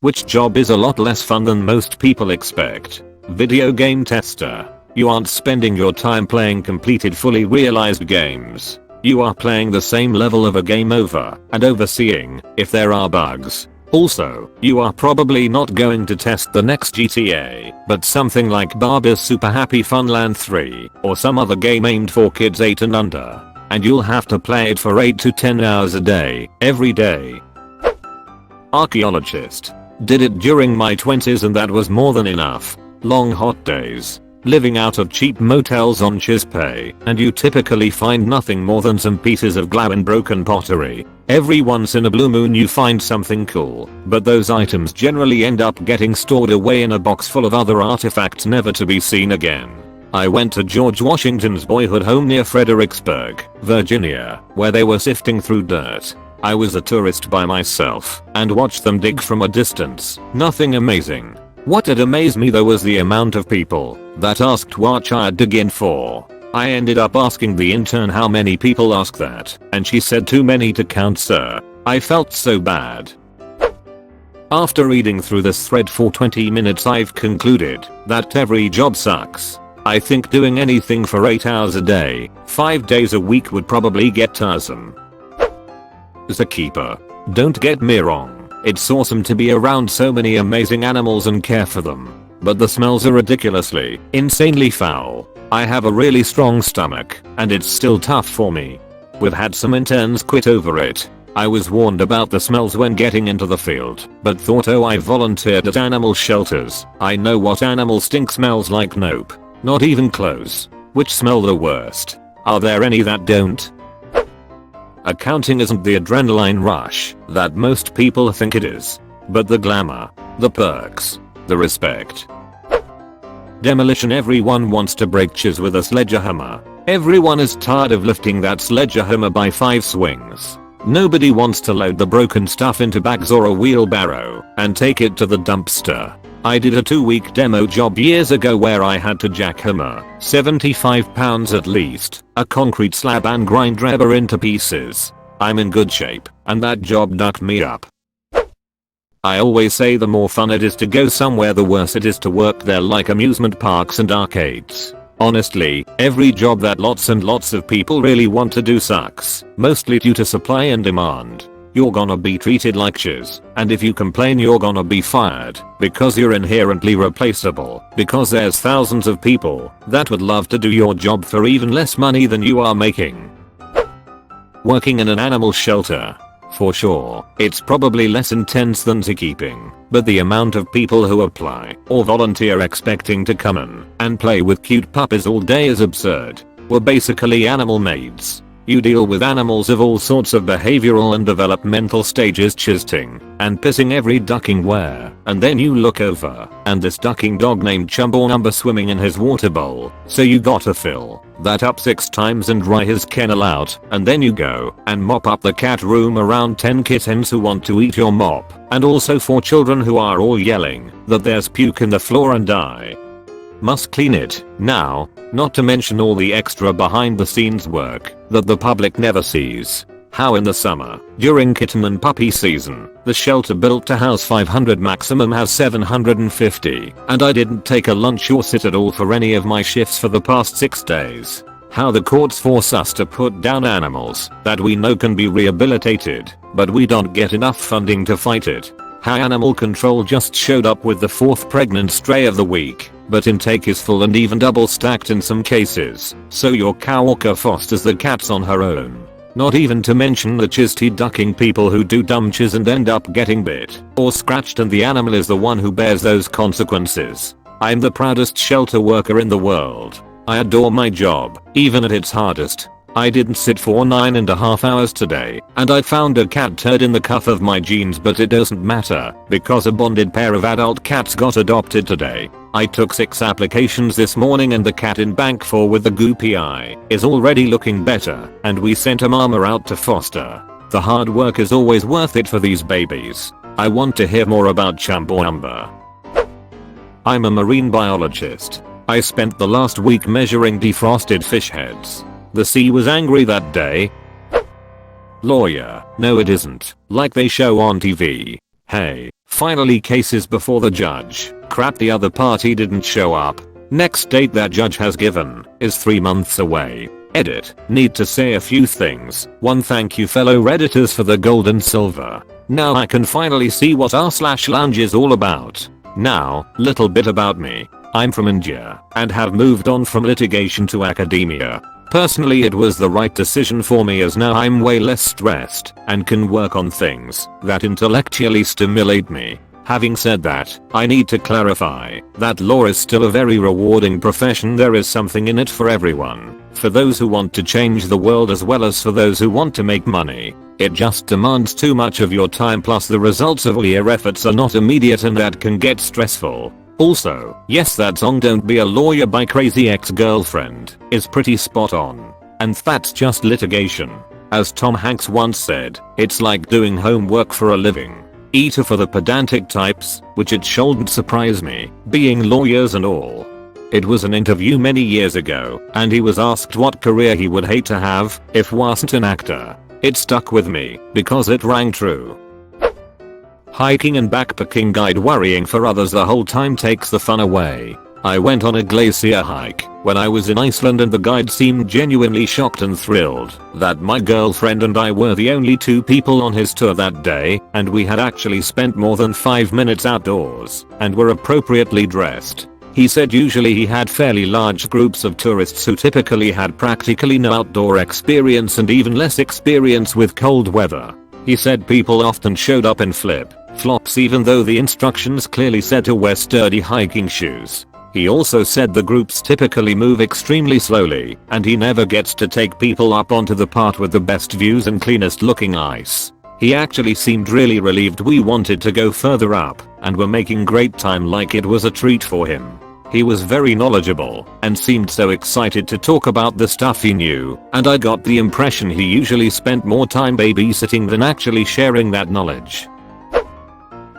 which job is a lot less fun than most people expect. Video game tester. You aren't spending your time playing completed fully realized games. You are playing the same level of a game over and overseeing if there are bugs. Also, you are probably not going to test the next GTA, but something like Barbie's Super Happy Fun Land 3 or some other game aimed for kids 8 and under. And you'll have to play it for 8 to 10 hours a day, every day. Archaeologist. Did it during my 20s and that was more than enough. Long hot days. Living out of cheap motels on Chispa, and you typically find nothing more than some pieces of glue and broken pottery. Every once in a blue moon you find something cool, but those items generally end up getting stored away in a box full of other artifacts never to be seen again. I went to George Washington's boyhood home near Fredericksburg, Virginia, where they were sifting through dirt. I was a tourist by myself and watched them dig from a distance. Nothing amazing. What did amaze me though was the amount of people that asked what I'd dig in for. I ended up asking the intern how many people ask that, and she said too many to count, sir. I felt so bad. After reading through this thread for 20 minutes, I've concluded that every job sucks. I think doing anything for 8 hours a day, 5 days a week would probably get tiresome. Zookeeper. Don't get me wrong. It's awesome to be around so many amazing animals and care for them. But the smells are ridiculously, insanely foul. I have a really strong stomach, and it's still tough for me. We've had some interns quit over it. I was warned about the smells when getting into the field, but thought, oh, I volunteered at animal shelters. I know what animal stink smells like. Nope. Not even close. Which smell the worst? Are there any that don't? Accounting isn't the adrenaline rush that most people think it is, but the glamour, the perks, the respect. Demolition. Everyone wants to break cheese with a sledgehammer. Everyone is tired of lifting that sledgehammer by 5 swings. Nobody wants to load the broken stuff into bags or a wheelbarrow and take it to the dumpster. I did a 2-week demo job years ago where I had to jackhammer 75 pounds at least, a concrete slab and grind rubber into pieces. I'm in good shape, and that job knocked me up. I always say the more fun it is to go somewhere, the worse it is to work there, like amusement parks and arcades. Honestly, every job that lots and lots of people really want to do sucks, mostly due to supply and demand. You're gonna be treated like shiz, and if you complain you're gonna be fired, because you're inherently replaceable, because there's thousands of people that would love to do your job for even less money than you are making. Working in an animal shelter. For sure, it's probably less intense than zookeeping, but the amount of people who apply or volunteer expecting to come in and play with cute puppies all day is absurd. We're basically animal maids. You deal with animals of all sorts of behavioral and developmental stages, chisting and pissing every ducking where, and then you look over and this ducking dog named Chumbawamba swimming in his water bowl, so you gotta fill that up 6 times and dry his kennel out, and then you go and mop up the cat room around 10 kittens who want to eat your mop, and also 4 children who are all yelling that there's puke in the floor and I must clean it now, not to mention all the extra behind the scenes work that the public never sees. How in the summer, during kitten and puppy season, the shelter built to house 500 maximum has 750, and I didn't take a lunch or sit at all for any of my shifts for the past 6 days. How the courts force us to put down animals that we know can be rehabilitated, but we don't get enough funding to fight it. How animal control just showed up with the 4th pregnant stray of the week, but intake is full and even double stacked in some cases, so your coworker fosters the cats on her own. Not even to mention the chisty ducking people who do dumb chiz and end up getting bit or scratched, and the animal is the one who bears those consequences. I'm the proudest shelter worker in the world. I adore my job, even at its hardest. I didn't sit for 9.5 hours today, and I found a cat turd in the cuff of my jeans, but it doesn't matter, because a bonded pair of adult cats got adopted today. I took 6 applications this morning, and the cat in bank 4 with the goopy eye is already looking better, and we sent a mama out to foster. The hard work is always worth it for these babies. I want to hear more about Chumbawamba. I'm a marine biologist. I spent the last week measuring defrosted fish heads. The sea was angry that day. Lawyer. No, it isn't, like they show on TV. Hey, finally cases before the judge. Crap, the other party didn't show up. Next date that judge has given is 3 months away. Edit. Need to say a few things. 1. Thank you fellow redditors for the gold and silver. Now I can finally see what r/lounge is all about. Now, little bit about me. I'm from India and have moved on from litigation to academia. Personally, it was the right decision for me as now I'm way less stressed and can work on things that intellectually stimulate me. Having said that, I need to clarify that law is still a very rewarding profession. There is something in it for everyone. For those who want to change the world as well as for those who want to make money. It just demands too much of your time, plus the results of all your efforts are not immediate and that can get stressful. Also, yes, that song "Don't Be a Lawyer" by Crazy Ex-Girlfriend is pretty spot on. And that's just litigation. As Tom Hanks once said, it's like doing homework for a living. Either for the pedantic types, which it shouldn't surprise me, being lawyers and all. It was an interview many years ago, and he was asked what career he would hate to have if wasn't an actor. It stuck with me because it rang true. Hiking and backpacking guide. Worrying for others the whole time takes the fun away. I went on a glacier hike when I was in Iceland and the guide seemed genuinely shocked and thrilled that my girlfriend and I were the only 2 people on his tour that day, and we had actually spent more than 5 minutes outdoors and were appropriately dressed. He said usually he had fairly large groups of tourists who typically had practically no outdoor experience and even less experience with cold weather. He said people often showed up in flip-flops even though the instructions clearly said to wear sturdy hiking shoes. He also said the groups typically move extremely slowly and he never gets to take people up onto the part with the best views and cleanest looking ice. He actually seemed really relieved we wanted to go further up and were making great time, like it was a treat for him. He was very knowledgeable and seemed so excited to talk about the stuff he knew, and I got the impression he usually spent more time babysitting than actually sharing that knowledge.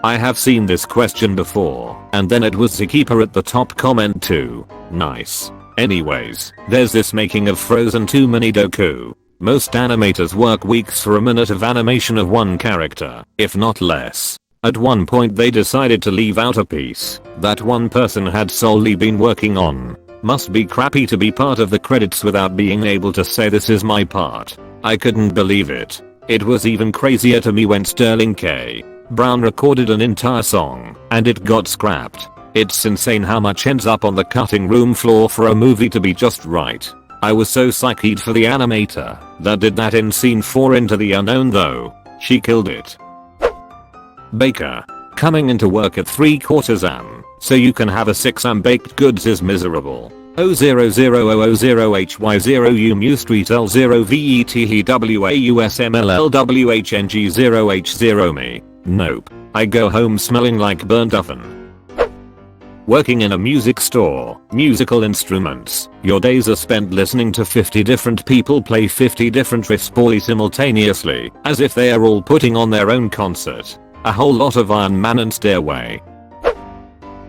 I have seen this question before, and then it was Zookeeper at the top comment too. Nice. Anyways, there's this making of Frozen 2 mini doku. Most animators work weeks for a minute of animation of one character, if not less. At one point they decided to leave out a piece that one person had solely been working on. Must be crappy to be part of the credits without being able to say this is my part. I couldn't believe it. It was even crazier to me when Sterling K. Brown recorded an entire song and it got scrapped. It's insane how much ends up on the cutting room floor for a movie to be just right. I was so psyched for the animator that did that in scene 4 Into the Unknown though. She killed it. Baker. Coming into work at 3/4 am so you can have a 6 am baked goods is miserable. 00000HY0 Mu Street L0 VETHWAUSMLLWHNG0H0 me. Nope. I go home smelling like burnt oven. Working in a music store, musical instruments, your days are spent listening to 50 different people play 50 different riffs poorly simultaneously, as if they are all putting on their own concert. A whole lot of Iron Man and Stairway.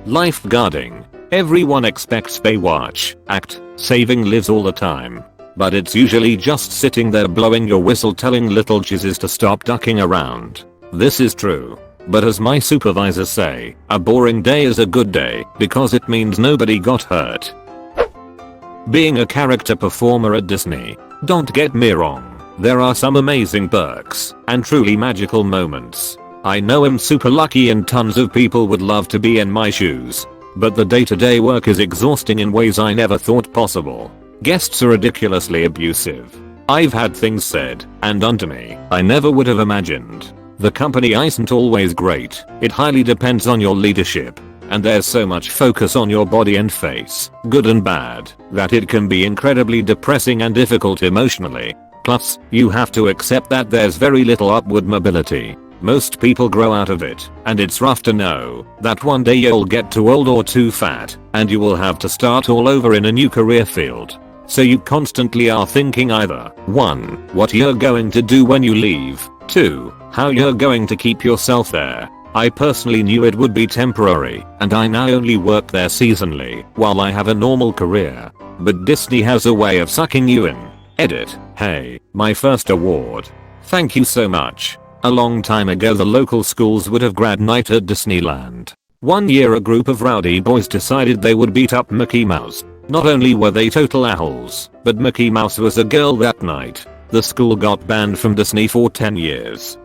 Lifeguarding. Everyone expects Baywatch act saving lives all the time. But it's usually just sitting there blowing your whistle telling little jizzes to stop ducking around. This is true. But as my supervisors say, a boring day is a good day because it means nobody got hurt. Being a character performer at Disney. Don't get me wrong. There are some amazing perks and truly magical moments. I know I'm super lucky and tons of people would love to be in my shoes. But the day-to-day work is exhausting in ways I never thought possible. Guests are ridiculously abusive. I've had things said and done to me I never would have imagined. The company isn't always great. It highly depends on your leadership. And there's so much focus on your body and face, good and bad, that it can be incredibly depressing and difficult emotionally. Plus, you have to accept that there's very little upward mobility. Most people grow out of it, and it's rough to know that one day you'll get too old or too fat, and you will have to start all over in a new career field. So you constantly are thinking either 1. What you're going to do when you leave, 2. How you're going to keep yourself there. I personally knew it would be temporary, and I now only work there seasonally while I have a normal career. But Disney has a way of sucking you in. Edit. Hey, my first award. Thank you so much. A long time ago the local schools would have grad night at Disneyland. One year a group of rowdy boys decided they would beat up Mickey Mouse. Not only were they total assholes, but Mickey Mouse was a girl that night. The school got banned from Disney for 10 years.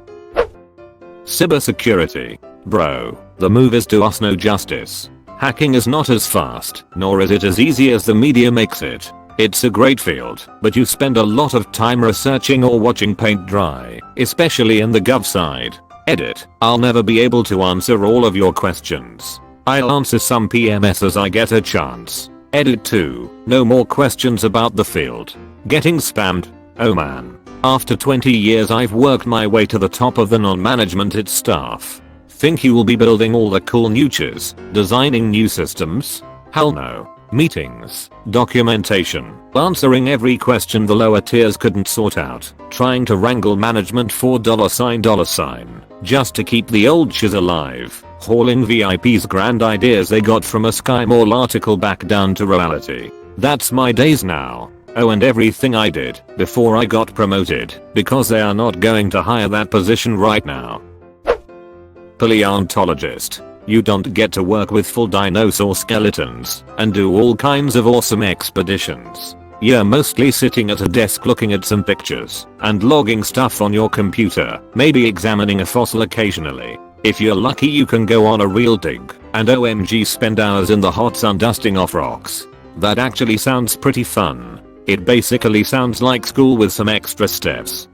Cybersecurity. Bro, the movies do us no justice. Hacking is not as fast, nor is it as easy as the media makes it. It's a great field, but you spend a lot of time researching or watching paint dry, especially in the gov side. Edit. I'll never be able to answer all of your questions. I'll answer some PMS as I get a chance. Edit 2. No more questions about the field. Getting spammed? Oh man. After 20 years I've worked my way to the top of the non-management it staff. Think you will be building all the cool newches, designing new systems? Hell no. Meetings, documentation, answering every question the lower tiers couldn't sort out, trying to wrangle management for $, just to keep the old shiz alive, hauling VIPs grand ideas they got from a Sky Mall article back down to reality. That's my days now. Oh, and everything I did before I got promoted, because they are not going to hire that position right now. Paleontologist. You don't get to work with full dinosaur skeletons and do all kinds of awesome expeditions. You're mostly sitting at a desk looking at some pictures and logging stuff on your computer, maybe examining a fossil occasionally. If you're lucky you can go on a real dig and OMG spend hours in the hot sun dusting off rocks. That actually sounds pretty fun. It basically sounds like school with some extra steps.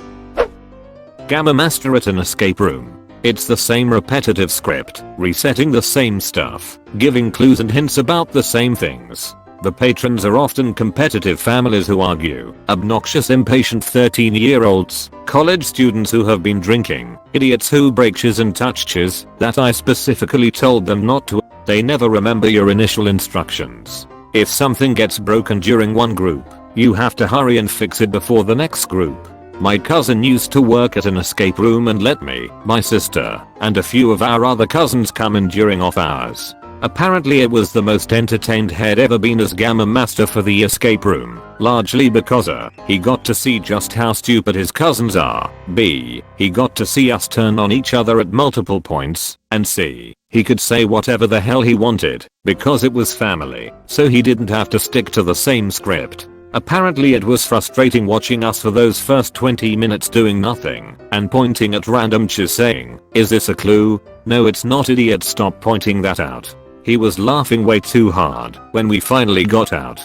Gamma Master at an escape room. It's the same repetitive script, resetting the same stuff, giving clues and hints about the same things. The patrons are often competitive families who argue, obnoxious impatient 13-year-olds, college students who have been drinking, idiots who break shiz and touch shiz that I specifically told them not to. They never remember your initial instructions. If something gets broken during one group, you have to hurry and fix it before the next group. My cousin used to work at an escape room and let me, my sister, and a few of our other cousins come in during off hours. Apparently it was the most entertained he'd ever been as Gamma Master for the escape room, largely because he got to see just how stupid his cousins are, b, he got to see us turn on each other at multiple points, and c, he could say whatever the hell he wanted, because it was family, so he didn't have to stick to the same script. Apparently it was frustrating watching us for those first 20 minutes doing nothing and pointing at random shiz saying, "Is this a clue? No it's not idiot, stop pointing that out." He was laughing way too hard when we finally got out.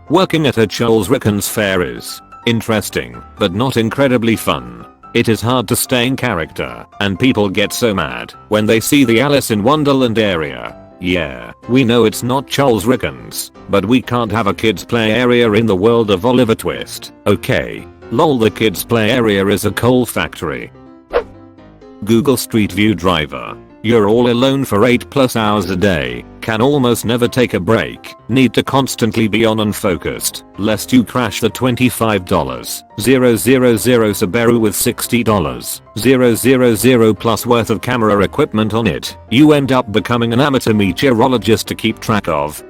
Working at a Charles Dickens fair is interesting, but not incredibly fun. It is hard to stay in character and people get so mad when they see the Alice in Wonderland area. Yeah, we know it's not Charles Dickens, but we can't have a kids play area in the world of Oliver Twist, okay? Lol, the kids play area is a coal factory. Google Street View driver. You're all alone for 8+ hours a day, can almost never take a break, need to constantly be on and focused, lest you crash the $25,000 Subaru with $60,000 plus worth of camera equipment on it. You end up becoming an amateur meteorologist to keep track of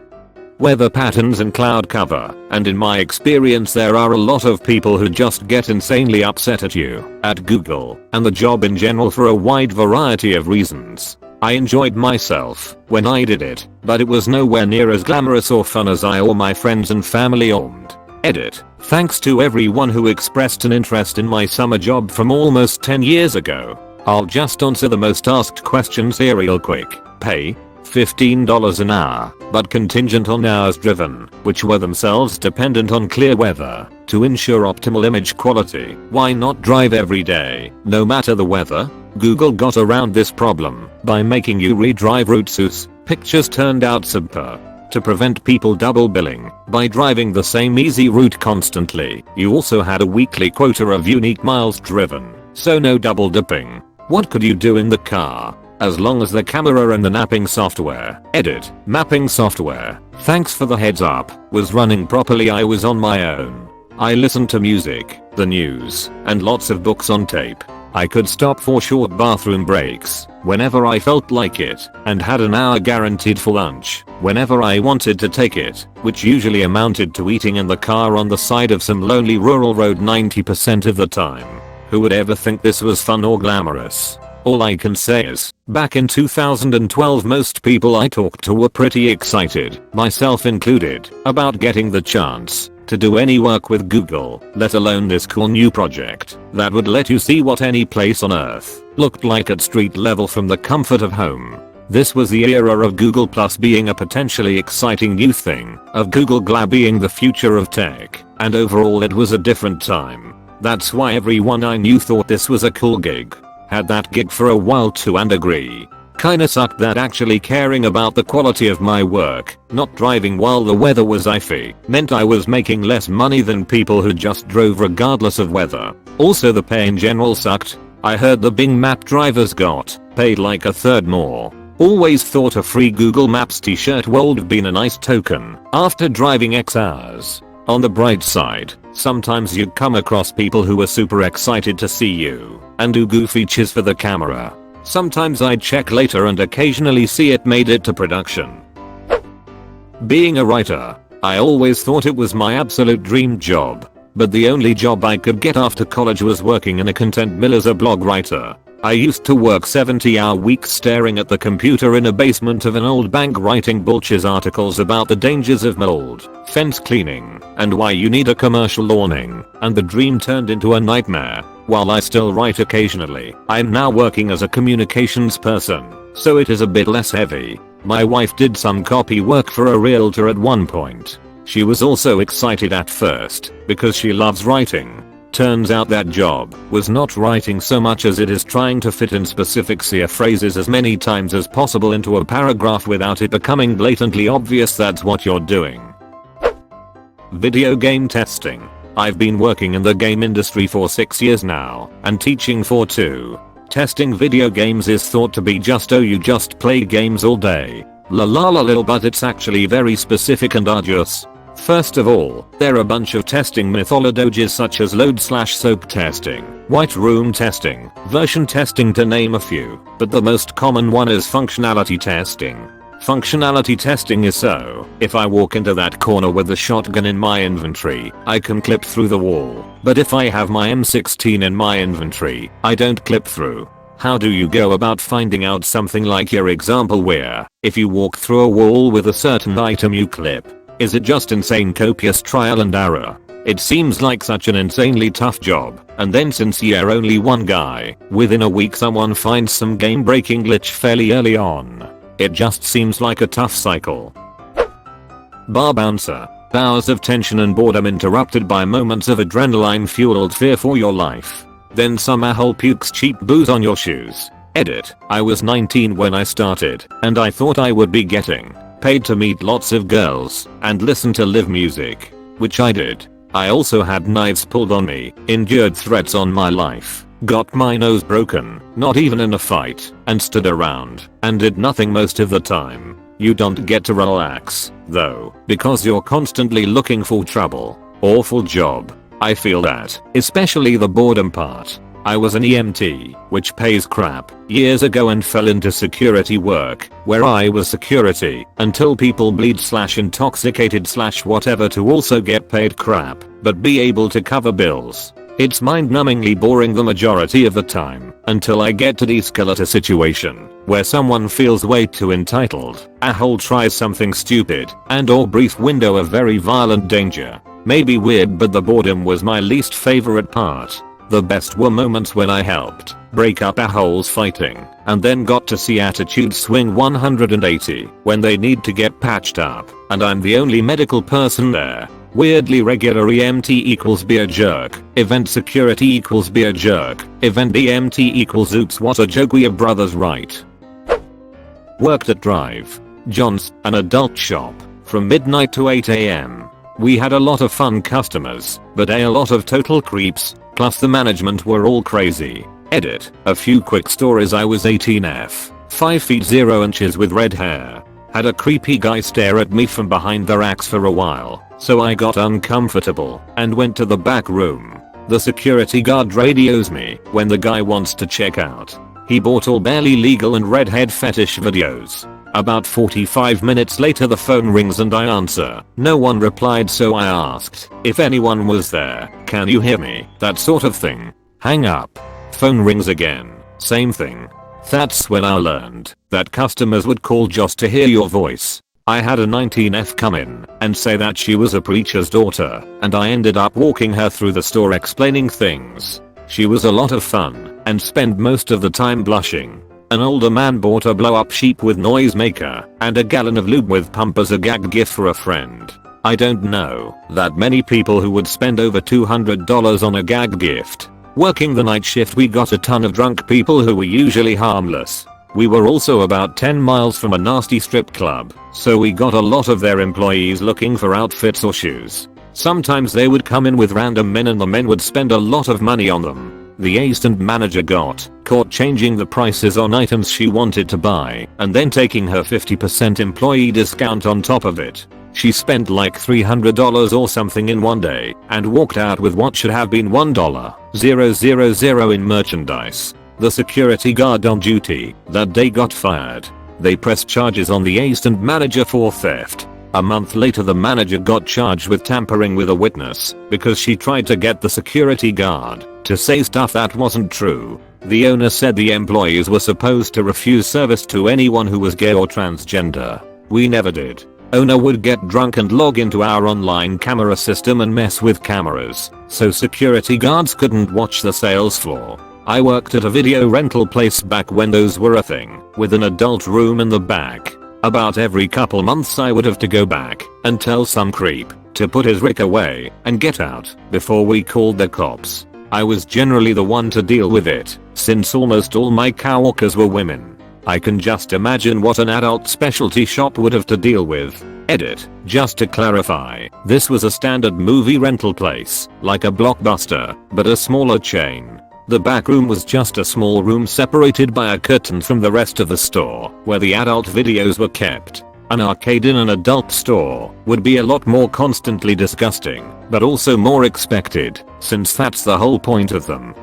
weather patterns and cloud cover, and in my experience there are a lot of people who just get insanely upset at you, at Google, and the job in general for a wide variety of reasons. I enjoyed myself when I did it, but it was nowhere near as glamorous or fun as I or my friends and family owned. Edit. Thanks to everyone who expressed an interest in my summer job from almost 10 years ago. I'll just answer the most asked questions here real quick. Pay? $15 an hour, but contingent on hours driven, which were themselves dependent on clear weather. To ensure optimal image quality, why not drive every day, no matter the weather? Google got around this problem by making you redrive routes whose pictures turned out subpar. To prevent people double billing by driving the same easy route constantly, you also had a weekly quota of unique miles driven, so no double dipping. What could you do in the car? As long as the camera and the mapping software, edit, mapping software, thanks for the heads up, was running properly, I was on my own. I listened to music, the news, and lots of books on tape. I could stop for short bathroom breaks whenever I felt like it, and had an hour guaranteed for lunch whenever I wanted to take it, which usually amounted to eating in the car on the side of some lonely rural road 90% of the time. Who would ever think this was fun or glamorous? All I can say is, back in 2012 most people I talked to were pretty excited, myself included, about getting the chance to do any work with Google, let alone this cool new project that would let you see what any place on earth looked like at street level from the comfort of home. This was the era of Google Plus being a potentially exciting new thing, of Google Glass being the future of tech, and overall it was a different time. That's why everyone I knew thought this was a cool gig. Had that gig for a while too and agree. Kinda sucked that actually caring about the quality of my work, not driving while the weather was iffy, meant I was making less money than people who just drove regardless of weather. Also the pay in general sucked. I heard the Bing Map drivers got paid like a third more. Always thought a free Google Maps t-shirt would have been a nice token after driving X hours. On the bright side, sometimes you'd come across people who were super excited to see you and do goofy cheers for the camera. Sometimes I'd check later and occasionally see it made it to production. Being a writer, I always thought it was my absolute dream job. But the only job I could get after college was working in a content mill as a blog writer. I used to work 70-hour weeks staring at the computer in a basement of an old bank writing bullshit articles about the dangers of mold, fence cleaning, and why you need a commercial awning, and the dream turned into a nightmare. While I still write occasionally, I'm now working as a communications person, so it is a bit less heavy. My wife did some copy work for a realtor at one point. She was also excited at first, because she loves writing. Turns out that job was not writing so much as it is trying to fit in specific SEA phrases as many times as possible into a paragraph without it becoming blatantly obvious that's what you're doing. Video game testing. I've been working in the game industry for 6 years now, and teaching for 2. Testing video games is thought to be just you just play games all day. La la la lil, but it's actually very specific and arduous. First of all, there are a bunch of testing methodologies such as load/soap testing, white room testing, version testing to name a few, but the most common one is functionality testing. Functionality testing is so, if I walk into that corner with a shotgun in my inventory, I can clip through the wall, but if I have my M16 in my inventory, I don't clip through. How do you go about finding out something like your example where, if you walk through a wall with a certain item you clip? Is it just insane copious trial and error? It seems like such an insanely tough job, and then since you're only one guy, within a week someone finds some game breaking glitch fairly early on. It just seems like a tough cycle. Bar bouncer. Hours of tension and boredom interrupted by moments of adrenaline fueled fear for your life. Then some asshole pukes cheap booze on your shoes. Edit. I was 19 when I started, and I thought I would be getting paid to meet lots of girls and listen to live music, which I did. I also had knives pulled on me, endured threats on my life, got my nose broken, not even in a fight, and stood around and did nothing most of the time. You don't get to relax, though, because you're constantly looking for trouble. Awful job. I feel that, especially the boredom part. I was an EMT, which pays crap, years ago and fell into security work, where I was security, until people bleed/intoxicated/whatever to also get paid crap, but be able to cover bills. It's mind-numbingly boring the majority of the time, until I get to the escalator situation, where someone feels way too entitled, a whole tries something stupid, and or brief window of very violent danger. Maybe weird, but the boredom was my least favorite part. The best were moments when I helped break up assholes fighting, and then got to see attitudes swing 180 when they need to get patched up, and I'm the only medical person there. Weirdly regular EMT equals be a jerk, event security equals be a jerk, event EMT equals oops what a joke, we are brothers right. Worked at Drive John's, an adult shop, from midnight to 8 AM. We had a lot of fun customers, but a lot of total creeps, plus the management were all crazy. Edit. A few quick stories. I was 18F, 5 feet 0 inches with red hair. Had a creepy guy stare at me from behind the racks for a while, so I got uncomfortable and went to the back room. The security guard radios me when the guy wants to check out. He bought all barely legal and redhead fetish videos. About 45 minutes later the phone rings and I answer. No one replied, so I asked if anyone was there. Can you hear me? That sort of thing. Hang up. Phone rings again. Same thing. That's when I learned that customers would call just to hear your voice. I had a 19F come in and say that she was a preacher's daughter, and I ended up walking her through the store explaining things. She was a lot of fun and spent most of the time blushing. An older man bought a blow up sheep with noisemaker and a gallon of lube with pump as a gag gift for a friend. I don't know that many people who would spend over $200 on a gag gift. Working the night shift, we got a ton of drunk people who were usually harmless. We were also about 10 miles from a nasty strip club, so we got a lot of their employees looking for outfits or shoes. Sometimes they would come in with random men and the men would spend a lot of money on them. The assistant manager got caught changing the prices on items she wanted to buy and then taking her 50% employee discount on top of it. She spent like $300 or something in one day and walked out with what should have been $1,000 in merchandise. The security guard on duty that day got fired. They pressed charges on the assistant manager for theft. A month later, the manager got charged with tampering with a witness because she tried to get the security guard to say stuff that wasn't true. The owner said the employees were supposed to refuse service to anyone who was gay or transgender. We never did. Owner would get drunk and log into our online camera system and mess with cameras, so security guards couldn't watch the sales floor. I worked at a video rental place back when those were a thing, with an adult room in the back. About every couple months I would have to go back and tell some creep to put his Rick away and get out before we called the cops. I was generally the one to deal with it, since almost all my coworkers were women. I can just imagine what an adult specialty shop would have to deal with. Edit. Just to clarify, this was a standard movie rental place, like a Blockbuster, but a smaller chain. The back room was just a small room separated by a curtain from the rest of the store, where the adult videos were kept. An arcade in an adult store would be a lot more constantly disgusting, but also more expected, since that's the whole point of them.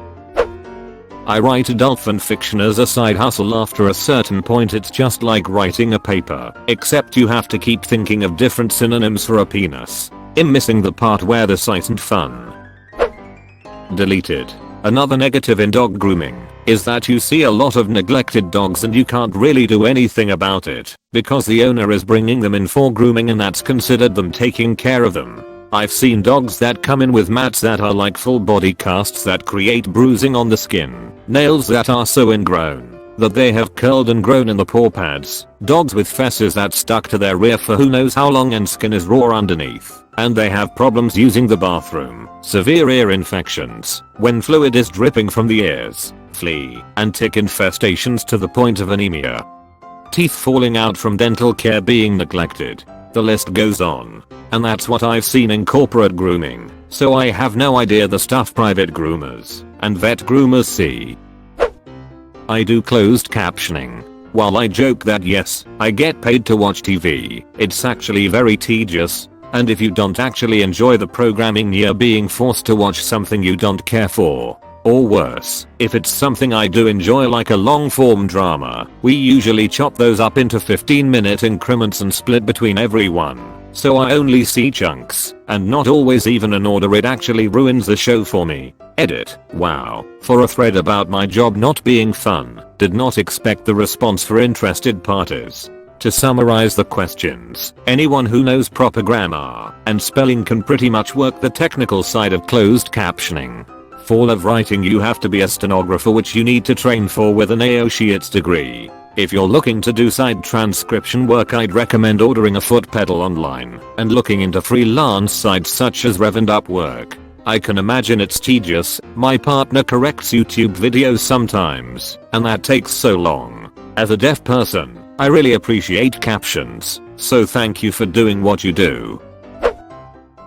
I write adult fanfiction as a side hustle. After a certain point it's just like writing a paper, except you have to keep thinking of different synonyms for a penis. I'm missing the part where this isn't fun. Deleted. Another negative in dog grooming is that you see a lot of neglected dogs and you can't really do anything about it because the owner is bringing them in for grooming and that's considered them taking care of them. I've seen dogs that come in with mats that are like full body casts that create bruising on the skin, nails that are so ingrown that they have curled and grown in the paw pads, dogs with fesses that stuck to their rear for who knows how long and skin is raw underneath, and they have problems using the bathroom, severe ear infections when fluid is dripping from the ears, flea and tick infestations to the point of anemia, teeth falling out from dental care being neglected. The list goes on. And that's what I've seen in corporate grooming, so I have no idea the stuff private groomers and vet groomers see. I do closed captioning. While I joke that yes, I get paid to watch TV, it's actually very tedious, and if you don't actually enjoy the programming you're being forced to watch something you don't care for. Or worse, if it's something I do enjoy like a long form drama, we usually chop those up into 15-minute increments and split between everyone. So I only see chunks, and not always even in order. It actually ruins the show for me. Edit. Wow. For a thread about my job not being fun, did not expect the response for interested parties. To summarize the questions, anyone who knows proper grammar and spelling can pretty much work the technical side of closed captioning. For live writing you have to be a stenographer, which you need to train for with an associate's degree. If you're looking to do side transcription work, I'd recommend ordering a foot pedal online and looking into freelance sites such as Rev and Upwork. I can imagine it's tedious. My partner corrects YouTube videos sometimes, and that takes so long. As a deaf person, I really appreciate captions, so thank you for doing what you do.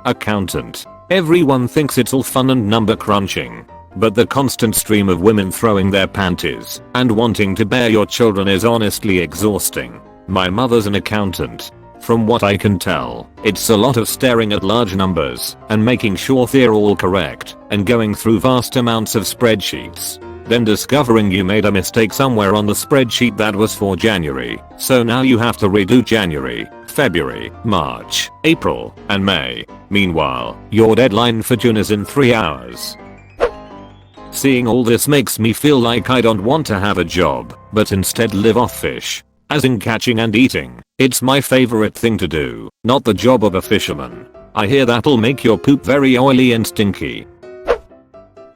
Accountant. Everyone thinks it's all fun and number crunching, but the constant stream of women throwing their panties and wanting to bear your children is honestly exhausting. My mother's an accountant. From what I can tell, it's a lot of staring at large numbers and making sure they're all correct and going through vast amounts of spreadsheets. Then discovering you made a mistake somewhere on the spreadsheet that was for January, so now you have to redo January, February, March, April, and May. Meanwhile, your deadline for June is in 3 hours. Seeing all this makes me feel like I don't want to have a job, but instead live off fish. As in catching and eating. It's my favorite thing to do, not the job of a fisherman. I hear that'll make your poop very oily and stinky.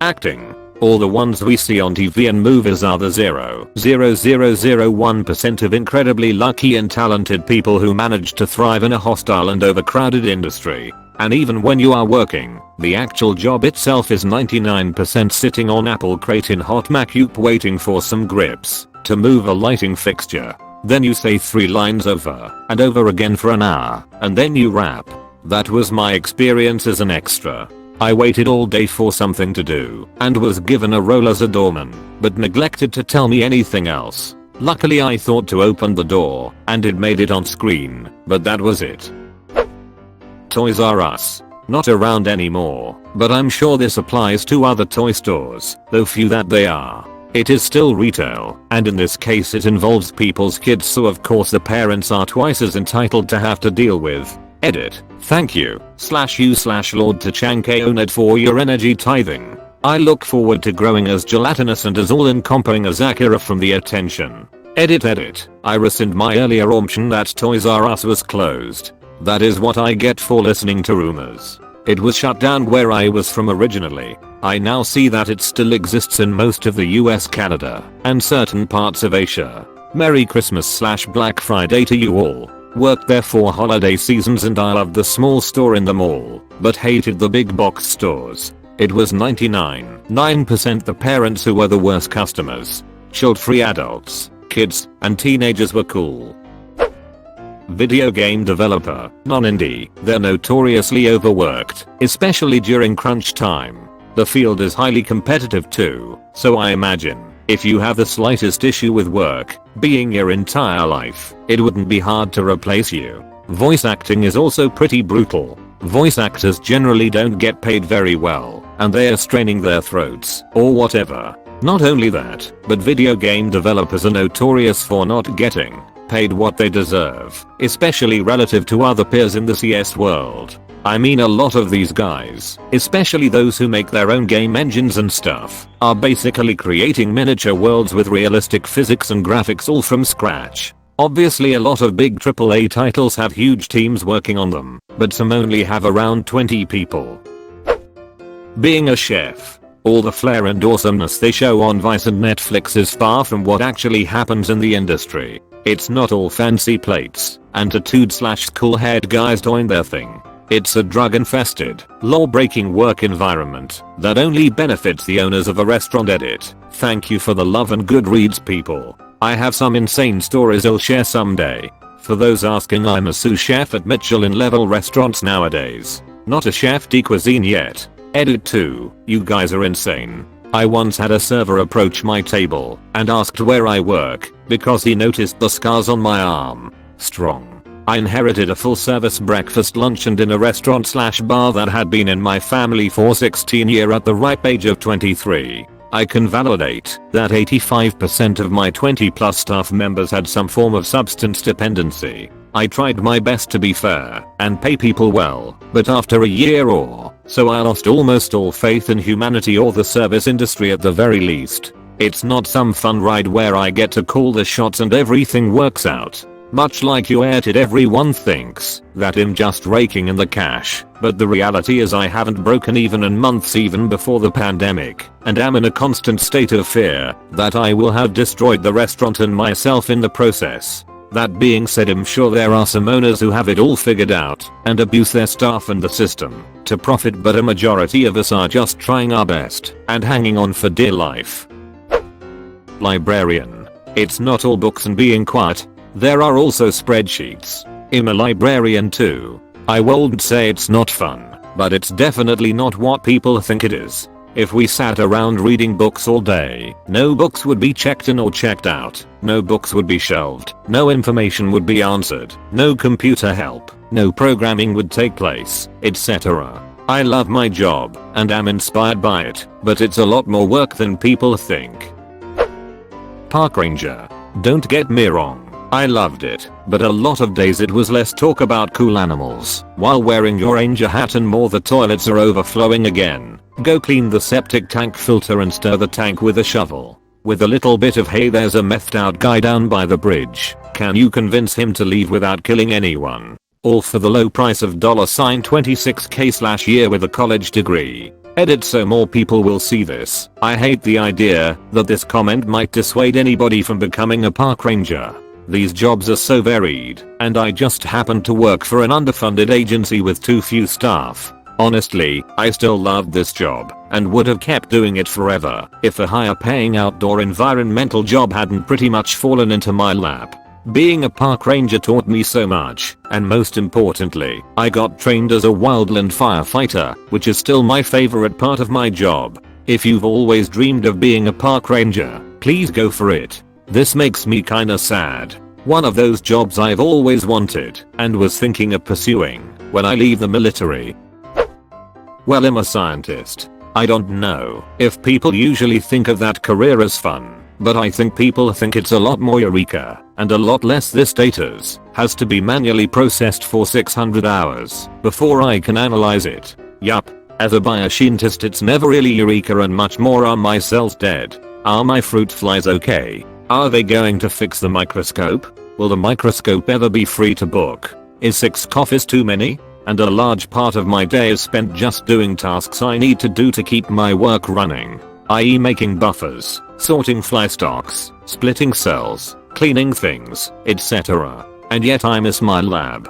Acting. All the ones we see on TV and movies are the 0.0001% of incredibly lucky and talented people who manage to thrive in a hostile and overcrowded industry. And even when you are working, the actual job itself is 99% sitting on apple crate in hot macupe waiting for some grips to move a lighting fixture. Then you say 3 lines over and over again for an hour, and then you rap. That was my experience as an extra. I waited all day for something to do and was given a role as a doorman, but neglected to tell me anything else. Luckily I thought to open the door and it made it on screen, but that was it. Toys R Us. Not around anymore, but I'm sure this applies to other toy stores, though few that they are. It is still retail, and in this case it involves people's kids, so of course the parents are twice as entitled to have to deal with. Edit. Thank you, /you/Lord Tachankaonet for your energy tithing. I look forward to growing as gelatinous and as all-encompassing as Akira from the attention. Edit. I rescind my earlier option that Toys R Us was closed. That is what I get for listening to rumors. It was shut down where I was from originally. I now see that it still exists in most of the US, Canada, and certain parts of Asia. Merry Christmas/Black Friday to you all. Worked there for holiday seasons and I loved the small store in the mall, but hated the big box stores. It was 99.9% the parents who were the worst customers. Child-free adults, kids, and teenagers were cool. Video game developer, non-indie, they're notoriously overworked, especially during crunch time. The field is highly competitive too, so I imagine, if you have the slightest issue with work, being your entire life, it wouldn't be hard to replace you. Voice acting is also pretty brutal. Voice actors generally don't get paid very well, and they are straining their throats, or whatever. Not only that, but video game developers are notorious for not getting paid what they deserve, especially relative to other peers in the CS world. I mean, a lot of these guys, especially those who make their own game engines and stuff, are basically creating miniature worlds with realistic physics and graphics all from scratch. Obviously a lot of big AAA titles have huge teams working on them, but some only have around 20 people. Being a chef. All the flair and awesomeness they show on Vice and Netflix is far from what actually happens in the industry. It's not all fancy plates and tattooed/cool haired guys doing their thing. It's a drug-infested, law-breaking work environment that only benefits the owners of a restaurant. Edit. Thank you for the love and good reads, people. I have some insane stories I'll share someday. For those asking, I'm a sous chef at Michelin level restaurants nowadays. Not a chef de cuisine yet. Edit 2. You guys are insane. I once had a server approach my table and asked where I work because he noticed the scars on my arm. Strong. I inherited a full service breakfast, lunch and dinner restaurant/bar that had been in my family for 16 years at the ripe age of 23. I can validate that 85% of my 20+ staff members had some form of substance dependency. I tried my best to be fair and pay people well, but after a year or so I lost almost all faith in humanity or the service industry at the very least. It's not some fun ride where I get to call the shots and everything works out. Much like you aired, everyone thinks that I'm just raking in the cash, but the reality is I haven't broken even in months even before the pandemic, and am in a constant state of fear that I will have destroyed the restaurant and myself in the process. That being said, I'm sure there are some owners who have it all figured out and abuse their staff and the system to profit, but a majority of us are just trying our best and hanging on for dear life. Librarian. It's not all books and being quiet. There are also spreadsheets. I'm a librarian too. I won't say it's not fun, but it's definitely not what people think it is. If we sat around reading books all day, no books would be checked in or checked out, no books would be shelved, no information would be answered, no computer help, no programming would take place, etc. I love my job and am inspired by it, but it's a lot more work than people think. Park ranger. Don't get me wrong. I loved it, but a lot of days it was less talk about cool animals while wearing your ranger hat and more the toilets are overflowing again. Go clean the septic tank filter and stir the tank with a shovel. With a little bit of hey, there's a methed out guy down by the bridge. Can you convince him to leave without killing anyone? All for the low price of $26k/year with a college degree. Edit so more people will see this. I hate the idea that this comment might dissuade anybody from becoming a park ranger. These jobs are so varied, and I just happen to work for an underfunded agency with too few staff. Honestly, I still loved this job and would have kept doing it forever if a higher paying outdoor environmental job hadn't pretty much fallen into my lap. Being a park ranger taught me so much, and most importantly, I got trained as a wildland firefighter, which is still my favorite part of my job. If you've always dreamed of being a park ranger, please go for it. This makes me kinda sad. One of those jobs I've always wanted and was thinking of pursuing when I leave the military. Well, I'm a scientist. I don't know if people usually think of that career as fun, but I think people think it's a lot more eureka and a lot less. This data has to be manually processed for 600 hours before I can analyze it. Yup. As a bioscientist, it's never really eureka, and much more are my cells dead? Are my fruit flies okay? Are they going to fix the microscope? Will the microscope ever be free to book? Is 6 coffees too many? And a large part of my day is spent just doing tasks I need to do to keep my work running, i.e. making buffers, sorting fly stocks, splitting cells, cleaning things, etc. And yet I miss my lab.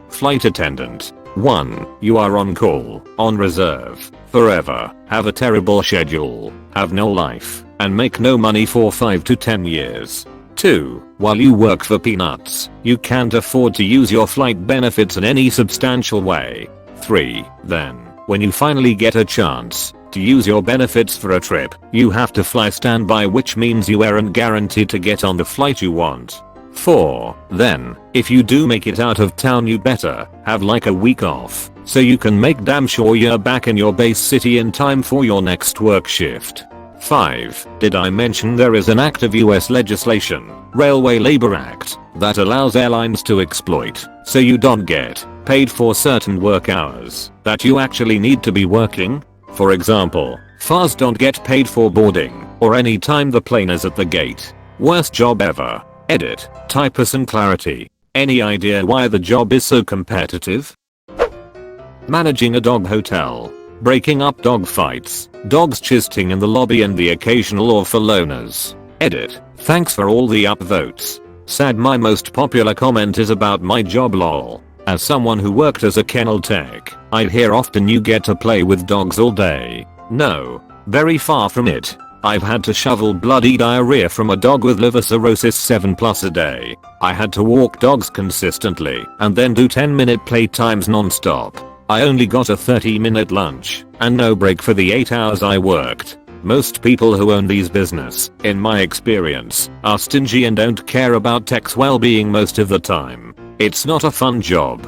Flight attendant. 1. You are on call, on reserve, forever, have a terrible schedule, have no life, and make no money for 5 to 10 years. 2. While you work for peanuts, you can't afford to use your flight benefits in any substantial way. 3. Then, when you finally get a chance to use your benefits for a trip, you have to fly standby, which means you aren't guaranteed to get on the flight you want. 4. Then, if you do make it out of town, you better have like a week off, so you can make damn sure you're back in your base city in time for your next work shift. 5. Did I mention there is an active US legislation, Railway Labor Act, that allows airlines to exploit, so you don't get paid for certain work hours that you actually need to be working? For example, FARs don't get paid for boarding or any time the plane is at the gate. Worst job ever. Edit. Typus and clarity. Any idea why the job is so competitive? Managing a dog hotel. Breaking up dog fights, dogs chisting in the lobby, and the occasional awful owners. Edit. Thanks for all the upvotes. Sad my most popular comment is about my job, lol. As someone who worked as a kennel tech, I'd hear often you get to play with dogs all day. No. Very far from it. I've had to shovel bloody diarrhea from a dog with liver cirrhosis 7+ a day. I had to walk dogs consistently and then do 10-minute playtimes non-stop. I only got a 30-minute lunch and no break for the 8 hours I worked. Most people who own these business, in my experience, are stingy and don't care about tech's well-being most of the time. It's not a fun job.